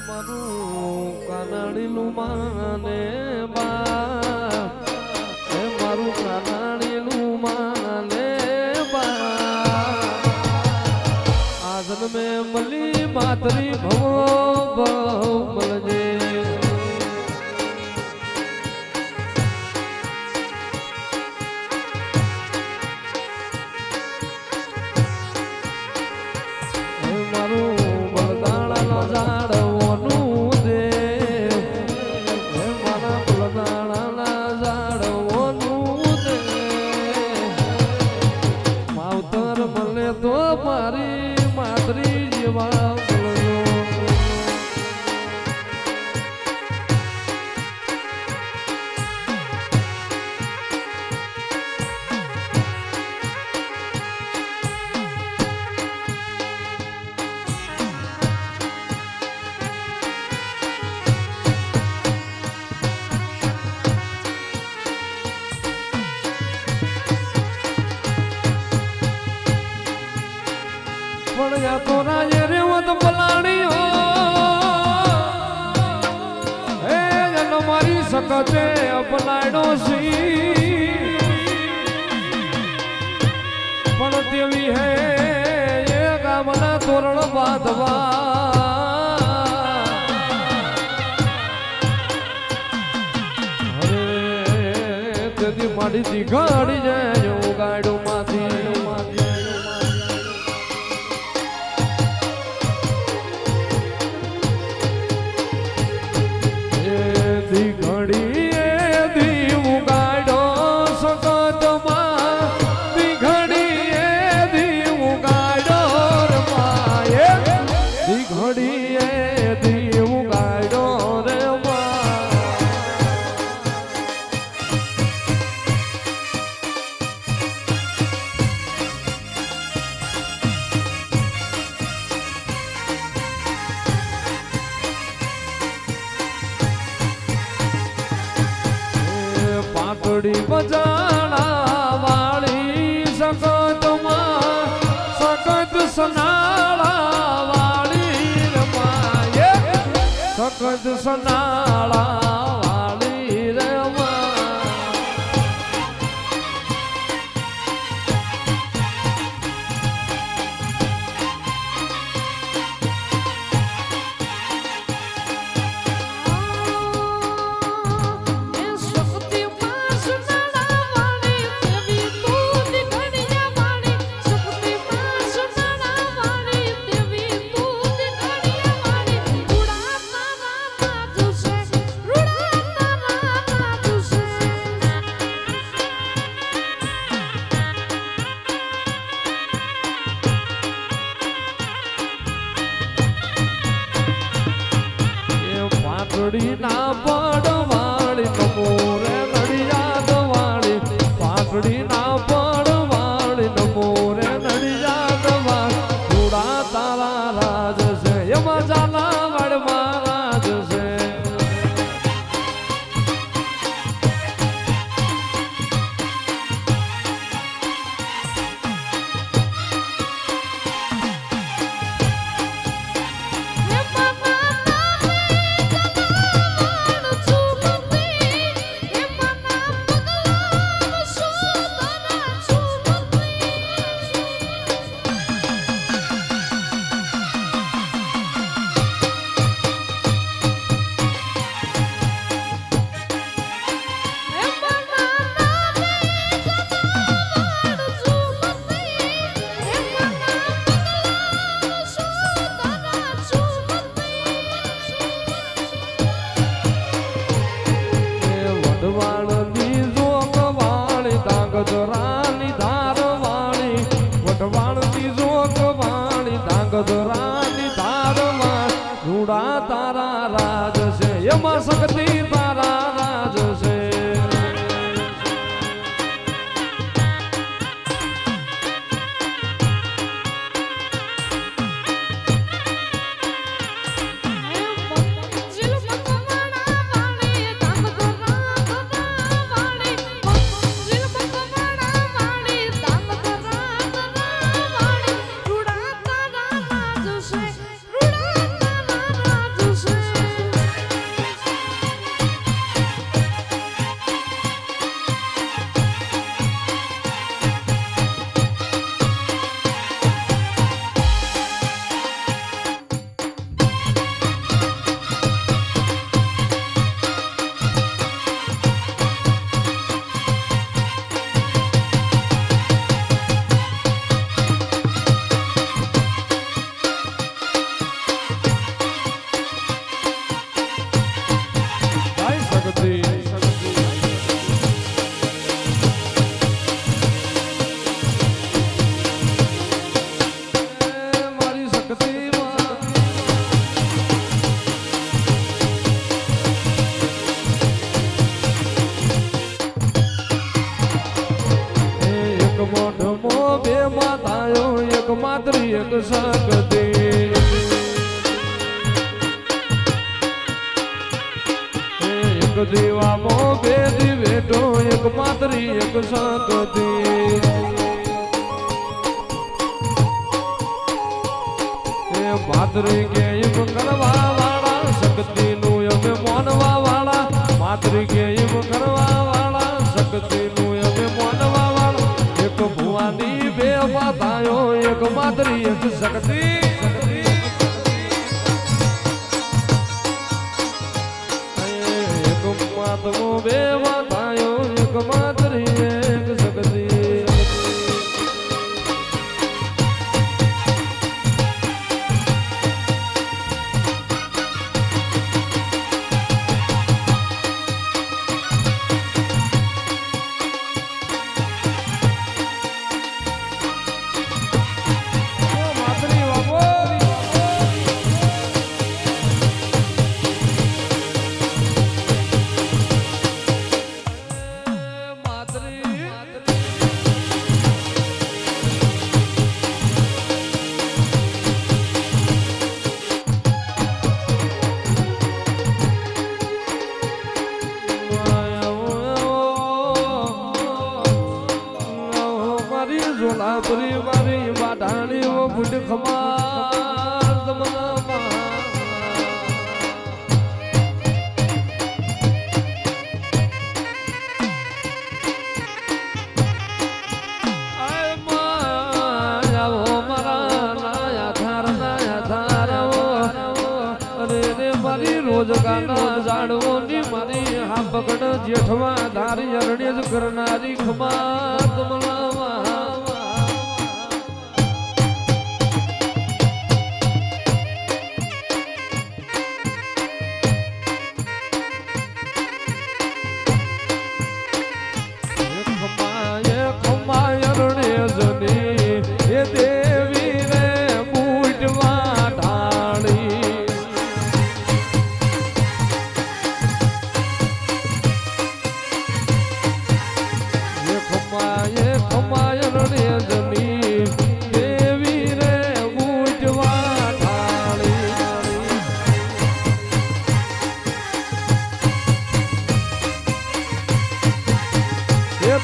મારું કાનાડીનું માને બા એ મારું કાનાડીનું માને બા આ જન્મે મળી માતરી ભવ મળજે મારું બળદાણા ઝાડવાનું દે મારા બળદાણા ઝાડવાનું દે માવતર મળે તો મારી માતરી જેવા બોલજો પણ તો રાજે રેવત પલાણીઓ હે જન મારી સકતે અપલાડો સી પણ તેવી હે એ ગામના તોરણ બાંધવા અરે તેથી માડી થી ગાડી જાય ગાડું માંથી પાટડી બજાણા વાળી સકતમાં સકત સનાળા વાળી રમાય સકત સનાળા વાળી રમાય પાટડી ના પડવાળી નમોરે નડિયાદ વાળી પાટડી ના પડવાળી નમોરે નડિયાદ વાળી થોડા તારા રાજ છે એમાં જાલા વાળમાં રાજ છે ગજરાની ધાર વાળી વટવાણની જોગ વાળી ગજરાની ધાર વાળી રૂડા તારા રાજ છે એમાં શક્તિ તારા રાજ છે Just શક્તિ એક દીવામાં બે દિવેટો એક માતરી એક શક્તિ માતરી કે એમ કરવા વાળા શક્તિ નું અમે માનવા વાળા માતરી કે એમ કરવા વાળા શક્તિ નું અમે માનવા વાળા એક ભુવાની બે માતાઓ એક માતરી એક શક્તિ એક માતમો બે માતાઓ એક માતરી એક શક્તિ ઝોલાપુરી મારી વાઢાણી ઓ ગુડ ખમાર જમનામાં આય માયા મારા નાયા થાર અરે રે મારી રોજગાના જાડવો ની મારી હા પકડ જેઠવા ધારી અરણ્ય જ કરનારી ખમાર જમનામાં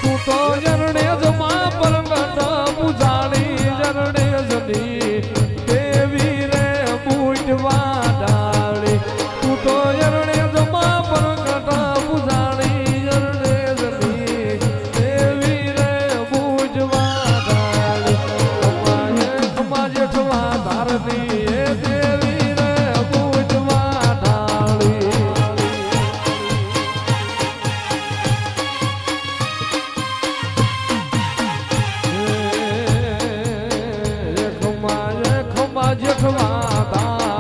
તું તો જરણે જમા પરગટ પૂજાણી જરણે જની દેવી રે પૂજવા ડાળી તું તો જરણે જમા પરગટ પૂજાણી જરણે જની દેવી રે પૂજવા ડાળી ખમા જેઠવા ધારની એ દેવી રે પૂજવા ડાળી જેઠવા